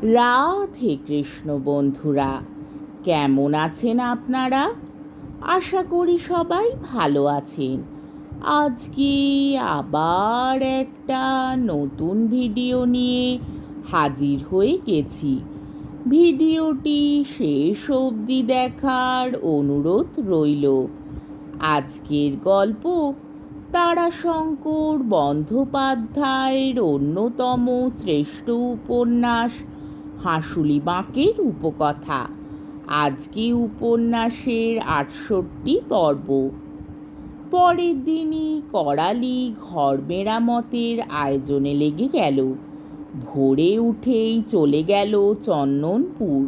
রাধে কৃষ্ণ বন্ধুরা, কেমন আছেন আপনারা? আশা করি সবাই ভালো আছেন। আজকে আবার একটা নতুন ভিডিও নিয়ে হাজির হয়ে গেছি। ভিডিওটি শেষ অবধি দেখার অনুরোধ রইল। আজকের গল্প তারাশঙ্কর বন্দ্যোপাধ্যায়ের অন্যতম শ্রেষ্ঠ উপন্যাস হাঁসুলি বাঁকের উপকথা। আজকে উপন্যাসের ৬৮ পর্ব। পরের দিনই করালি ঘর মেরামতের আয়োজনে লেগে গেল। ভোরে উঠেই চলে গেল চন্দনপুর।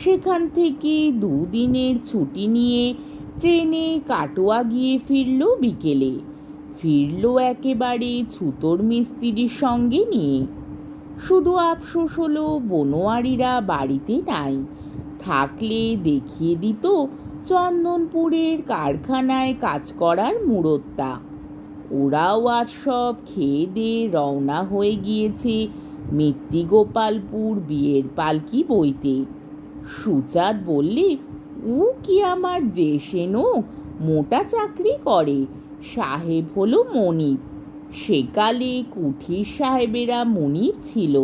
সেখান থেকে দুদিনের ছুটি নিয়ে ট্রেনে কাটোয়া গিয়ে ফিরল বিকেলে। ফিরল একেবারে ছুতোর মিস্ত্রির সঙ্গে নিয়ে। শুধু আফসোস হলো বনোয়ারিরা বাড়িতে নাই। থাকলে দেখিয়ে দিত চন্দনপুরের কারখানায় কাজ করার মুরত্তা। ওরাও আর সব খেয়ে দিয়ে রওনা হয়ে গিয়েছে মিত্তিগোপালপুর বিয়ের পালকি বইতে। সুচাঁদ বললে, ও কি আমার যে সেনো, মোটা চাকরি করে, সাহেব হলো মনিব। সেকালে কুঠির সাহেবেরা মনিব ছিল।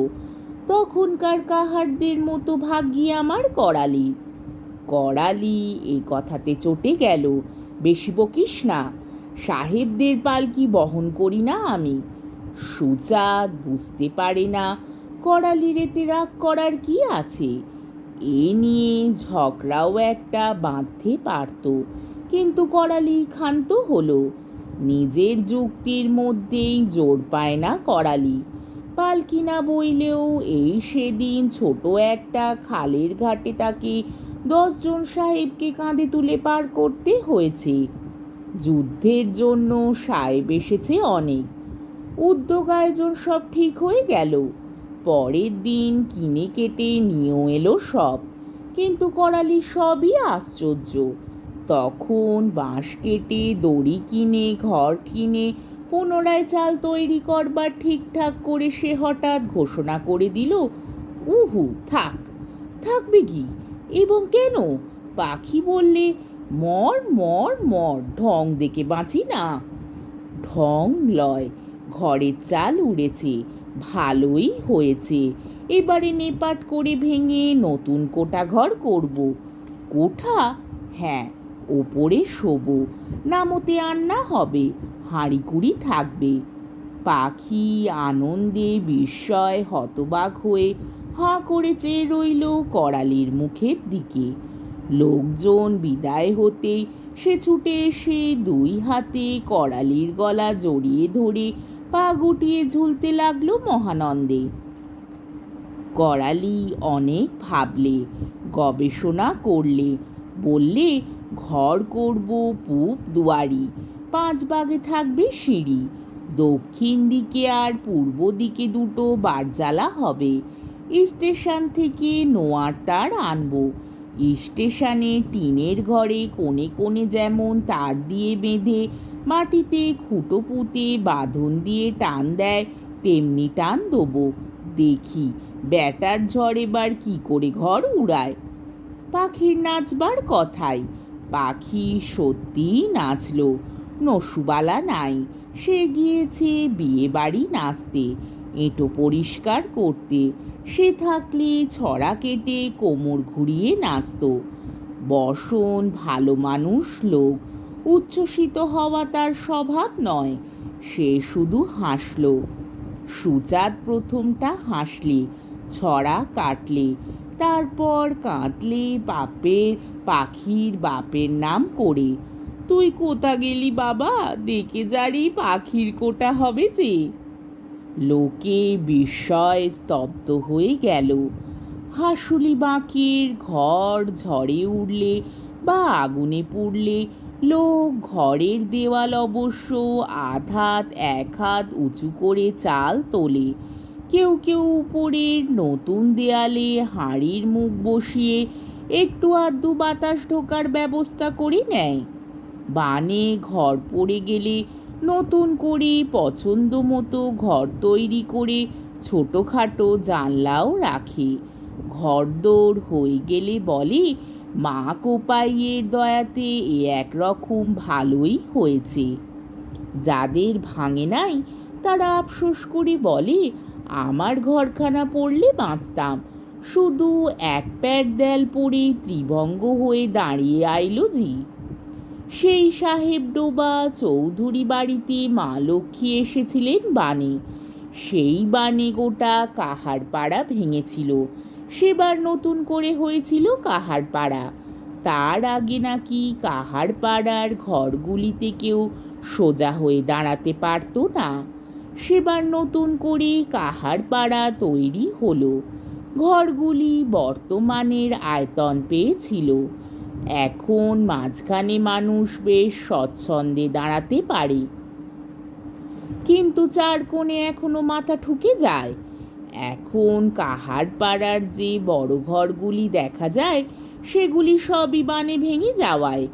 তখনকার কাহারদের মতো ভাগ্যি আমার করালি। করালি এ কথাতে চটে গেল, বেশি বকিস না, সাহেবদের পালকি বহন করি না আমি। সুচাঁদ বুঝতে পারে না করালির এতে রাগ করার কি আছে। এ নিয়ে ঝগড়াও একটা বাঁধতে পারত, কিন্তু করালি ক্ষান্ত হলো। নিজের যুক্তির মধ্যেই জোর পায় না করালি। পালকি না বইলেও এই সেদিন ছোট একটা খালের ঘাটে তাকে 10 জন সাহেবকে কাঁধে তুলে পার করতে হয়েছে। যুদ্ধের জন্য সাহেব এসেছে অনেক। উদ্যোগ আয়োজন সব ঠিক হয়ে গেল। পরের দিন কিনে কেটে নিয়েও এলো সব। কিন্তু করালি সবই আশ্চর্য। তখন বাঁশ কেটে দড়ি কিনে ঘর কিনে পুনরায় চাল তৈরি করবার ঠিকঠাক করে সে হঠাৎ ঘোষণা করে দিল, উহু থাক। থাকবে কি এবং কেন? পাখি বললে, মর মর মর, ঢং দেখে বাঁচি না। ঢং লয়, ঘরের চাল উড়েছে, ভালোই হয়েছে। এবারে নেপাট করে ভেঙে নতুন কোঠা ঘর করব। কোঠা? হ্যাঁ, ওপরে শোবো, নামতে আন্না হবে, হাঁড়িকুড়ি থাকবে। পাখি আনন্দে বিস্ময় হতবাক হয়ে হাঁ করে চেয়ে রইল করালির মুখের দিকে। লোকজন বিদায় হতেই সে ছুটে এসে 2 হাতে করালির গলা জড়িয়ে ধরে পা গুটিয়ে ঝুলতে লাগলো মহানন্দে। করালি অনেক ভাবলে, গবেষণা করলে, বললে, ঘর করব পূব দুয়ারি, 5 ভাগে থাকবে সিঁড়ি, দক্ষিণ দিকে আর পূর্ব দিকে 2টো বারজালা হবে। স্টেশন থেকে নোয়ার তার আনবো। স্টেশনে টিনের ঘরে কোণে কোণে যেমন তার দিয়ে বেঁধে মাটিতে খুঁটো পুঁতে বাঁধন দিয়ে টান দেয়, তেমনি টান দেবো। দেখি ব্যাটার ঝড় এবার কি করে ঘর উড়ায়। পাখির নাচবার কথাই। পাখি সত্যিই নাচল। নসুবালা নাই, সে গিয়েছে বিয়ে বাড়ি নাচতে, এঁটো পরিষ্কার করতে। সে থাকলে ছড়া কেটে কোমর ঘুরিয়ে নাচত। বসন ভালো মানুষ লোক, উচ্ছ্বসিত হওয়া তার স্বভাব নয়। সে শুধু হাসল। সুচাঁদ প্রথমটা হাসলে, ছড়া কাটলে, তারপর কাঁদলে পাখির বাপের নাম করে। তুই কোথা গেলি বাবা, দেখে যারি পাখির কোটা হবে যে। লোকে বিস্ময় স্তব্ধ হয়ে গেল। হাঁসুলি বাঁকের ঘর ঝড়ে উড়লে বা আগুনে পুড়লে লোক ঘরের দেওয়াল অবশ্য 1/2 1 হাত উঁচু করে চাল তোলে। কেউ কেউ উপরের নতুন দেয়ালে হাঁড়ির মুখ বসিয়ে একটু আধটু বাতাস ঢোকার ব্যবস্থা করে নেয়। বানে ঘর পড়ে গেলে নতুন করে পছন্দ মতো ঘর তৈরি করে ছোটোখাটো জানলাও রাখে। ঘরদোর হয়ে গেলে বলে মা কোপাইয়ের দয়াতে এ একরকম ভালোই হয়েছে। যাদের ভাঙে নাই তারা আফসোস করে বলে আমার ঘরখানা পড়লে বাঁচতাম, শুধু এক প্যাট দেয়াল পড়ে ত্রিভঙ্গ হয়ে দাঁড়িয়ে আইল জি। সেই সাহেব ডোবা চৌধুরী বাড়িতে মা লক্ষ্মী এসেছিলেন বানে। সেই বানে গোটা কাহারপাড়া ভেঙেছিল। সেবার নতুন করে হয়েছিল কাহারপাড়া। তার আগে নাকি কাহারপাড়ার ঘরগুলিতে কেউ সোজা হয়ে দাঁড়াতে পারত না। সেবার নতুন করে কাহারপাড়া তৈরি হলো। ঘরগুলি বর্তমানের আয়তন পেয়েছিল। এখন মাঝখানে মানুষ বেশ স্বচ্ছন্দে দাঁড়াতে পারে, কিন্তু চার কোণে এখনো মাথা ঠুকে যায়। এখন কাহারপাড়ার যে বড় ঘরগুলি দেখা যায় সেগুলি সবই বানে ভেঙে যাওয়ায়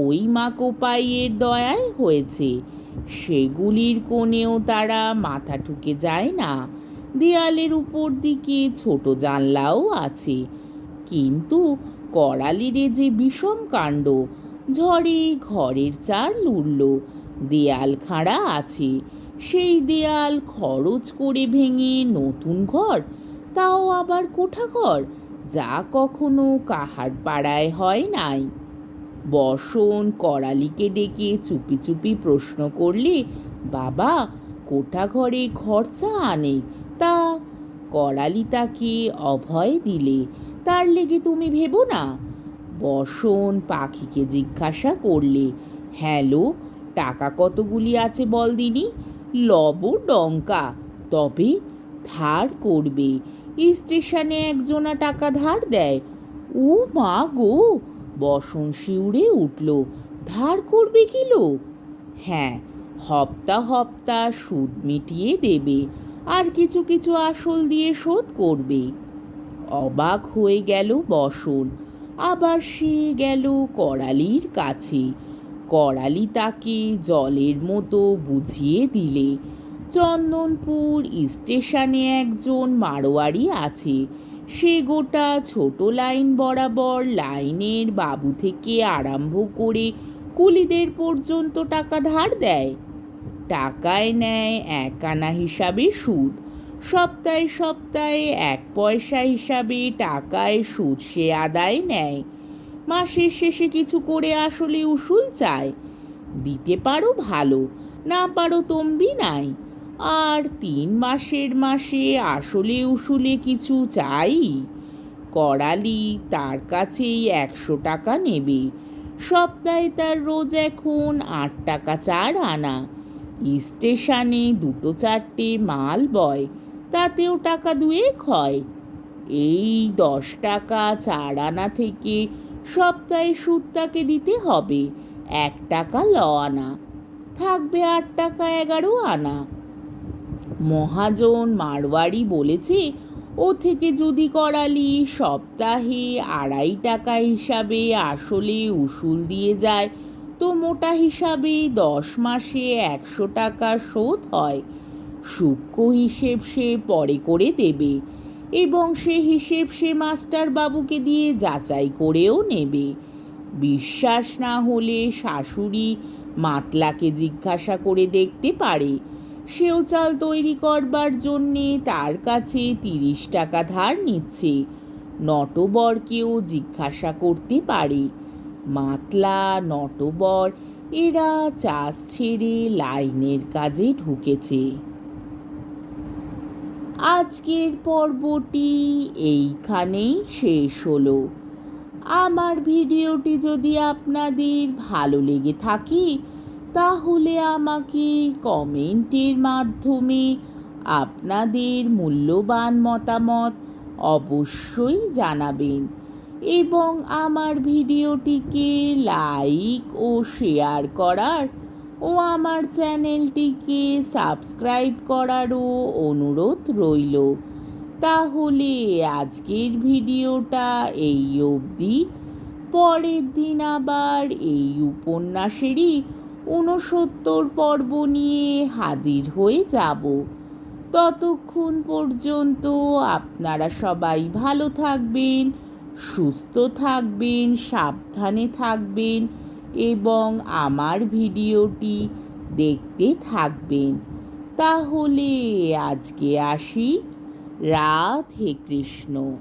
ওই মা কোপাইয়ের দয়ায় হয়েছে। সেগুলির কোণেও তারা মাথা ঠুকে যায় না। দেয়ালের উপর দিকে ছোট জানলাও আছে, কিন্তু করালিরে যে বিষম কাণ্ড। ঝড়ে ঘরের চাল উড়ল, দেয়াল খাঁড়া আছে। সেই দেয়াল খরচ করে ভেঙে নতুন ঘর, তাও আবার কোঠাঘর, যা কখনো কাহারপাড়ায় হয় নাই। বসন করালিকে ডেকে চুপি চুপি প্রশ্ন করলে, বাবা কোঠাঘরে খরচা আনে তা? করালি তাকে অভয় দিলে, তার লেগে তুমি ভেবো না। বসন পাখিকে জিজ্ঞাসা করলে, হ্যালো টাকা কতগুলি আছে বল দিনি। লব ডঙ্কা, তবে ধার করবে। স্টেশনে একজনা টাকা ধার দেয়। ও মা গো, বসন শিউরে উঠল, ধার করবে কিলো? হ্যাঁ, হপ্তা হপ্তা সুদ মিটিয়ে দেবে, আর কিছু কিছু আসল দিয়ে শোধ করবে। অবাক হয়ে গেল বসন। আবার সে গেল করালির কাছে। করালি তাকে জলের মতো বুঝিয়ে দিলে, চন্দনপুর স্টেশনে একজন মারোয়ারি আছে। সে গোটা ছোট লাইন বরাবর লাইনের বাবু থেকে আরম্ভ করে কুলিদের পর্যন্ত টাকা ধার দেয়। টাকায় নেয় 1 আনা হিসাবে সুদ। সপ্তাহে সপ্তাহে 1 পয়সা হিসাবে টাকায় সুদ সে আদায় নেয়। মাসের শেষে কিছু করে আসলে উসুল চায়। দিতে পারো ভালো, না পারো তম্বি নাই। আর 3 মাসের মাসে আসলে উসুলে কিছু চাই। করালি তার কাছেই 100 টাকা নেবে। সপ্তাহে তার রোজ এখন 8 টাকা 4 আনা। স্টেশনে 2-4টে মাল বয়, তাতেও টাকা 2 হয়। এই 10 টাকা 4 আনা থেকে সপ্তাহে সুদ তাকে দিতে হবে 1 টাকা ল আনা, থাকবে 8 টাকা 11 আনা। মহাজন মারওয়ারি বলেছে ও থেকে যদি করালি সপ্তাহে 2.5 টাকা হিসাবে আসলে উসুল দিয়ে যায়, তো মোটা হিসাবে 10 মাসে 100 টাকা শোধ হয়। সূক্ষ্ম হিসেব সে পরে করে দেবে, এবং সে হিসেব সে মাস্টার বাবুকে দিয়ে যাচাই করেও নেবে। বিশ্বাস না হলে শাশুড়ি মাতলাকে জিজ্ঞাসা করে দেখতে পারে। সেও চাল তৈরি করবার জন্যে তার কাছে 30 টাকা ধার নিচ্ছে। নটবরকেও জিজ্ঞাসা করতে পারে। মাতলা, নটবর এরা চাষ ছেড়ে লাইনের কাজে ঢুকেছে। আজকের পর্বটি এইখানেই শেষ হলো। আমার ভিডিওটি যদি আপনাদের ভালো লেগে থাকে তাহলে আমাকে কমেন্টের মাধ্যমে আপনাদের মূল্যবান মতামত অবশ্যই জানাবেন, এবং আমার ভিডিওটিকে লাইক ও শেয়ার করার ও আমার চ্যানেলটিকে সাবস্ক্রাইব করারও অনুরোধ রইল। তাহলে আজকের ভিডিওটা এই অবধি। পরের দিন আবার এই উপন্যাসেরই 69 পর্ব নিয়ে হাজির হয়ে যাব। ততক্ষণ পর্যন্ত আপনারা সবাই ভালো থাকবেন, সুস্থ থাকবেন, সাবধানে থাকবেন এবং আমার ভিডিওটি দেখতে থাকবেন। তাহলে আজকে আসি। রাধে কৃষ্ণ।